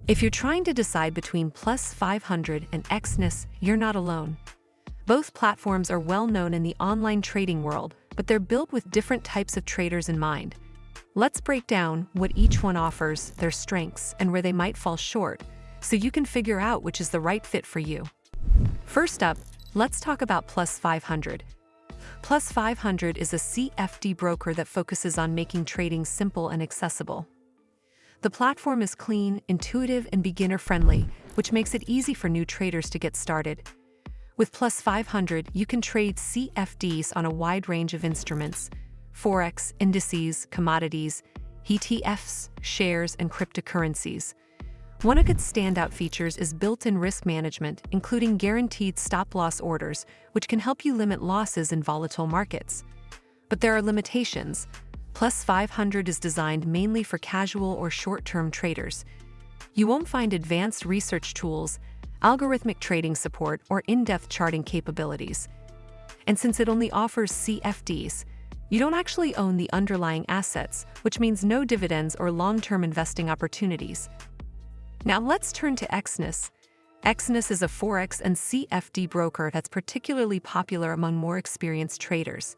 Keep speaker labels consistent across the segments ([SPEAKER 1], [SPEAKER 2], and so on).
[SPEAKER 1] If you're trying to decide between Plus500 and Exness, you're not alone. Both platforms are well known in the online trading world, but they're built with different types of traders in mind. Let's break down what each one offers, their strengths, and where they might fall short, so you can figure out which is the right fit for you. First up, let's talk about Plus500. Plus500 is a CFD broker that focuses on making trading simple and accessible. The platform is clean, intuitive, and beginner-friendly, which makes it easy for new traders to get started. With Plus500, you can trade CFDs on a wide range of instruments: forex, indices, commodities, ETFs, shares, and cryptocurrencies. One of its standout features is built-in risk management, including guaranteed stop-loss orders, which can help you limit losses in volatile markets. But there are limitations. Plus500 is designed mainly for casual or short-term traders. You won't find advanced research tools, algorithmic trading support, or in-depth charting capabilities. And since it only offers CFDs, you don't actually own the underlying assets, which means no dividends or long-term investing opportunities. Now let's turn to Exness. Exness is a forex and CFD broker that's particularly popular among more experienced traders.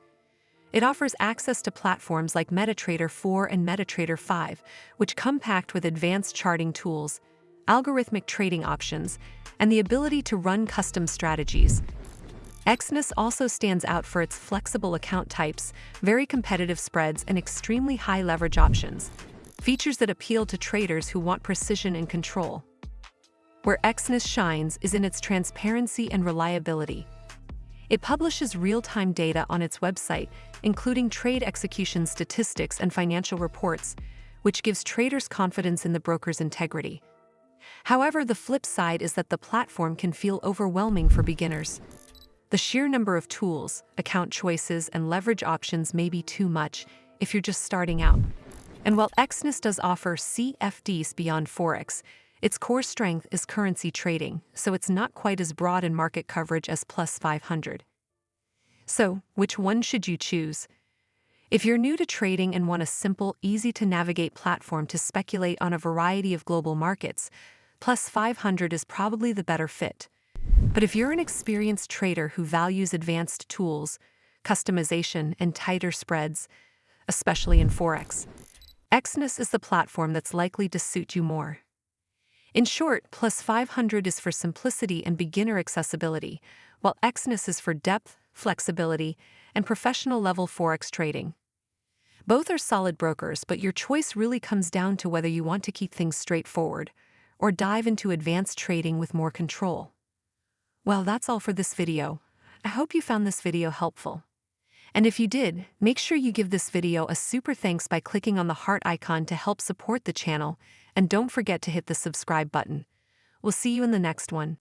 [SPEAKER 1] It offers access to platforms like MetaTrader 4 and MetaTrader 5, which come packed with advanced charting tools, algorithmic trading options, and the ability to run custom strategies. Exness also stands out for its flexible account types, very competitive spreads, and extremely high leverage options, features that appeal to traders who want precision and control. Where Exness shines is in its transparency and reliability. It publishes real-time data on its website, including trade execution statistics and financial reports, which gives traders confidence in the broker's integrity. However, the flip side is that the platform can feel overwhelming for beginners. The sheer number of tools, account choices, and leverage options may be too much if you're just starting out. And while Exness does offer CFDs beyond forex, its core strength is currency trading, so it's not quite as broad in market coverage as Plus500. So, which one should you choose? If you're new to trading and want a simple, easy-to-navigate platform to speculate on a variety of global markets, Plus500 is probably the better fit. But if you're an experienced trader who values advanced tools, customization, and tighter spreads, especially in forex, Exness is the platform that's likely to suit you more. In short, Plus500 is for simplicity and beginner accessibility, while Exness is for depth, flexibility, and professional-level forex trading. Both are solid brokers, but your choice really comes down to whether you want to keep things straightforward or dive into advanced trading with more control. Well, that's all for this video. I hope you found this video helpful. And if you did, make sure you give this video a super thanks by clicking on the heart icon to help support the channel, and don't forget to hit the subscribe button. We'll see you in the next one.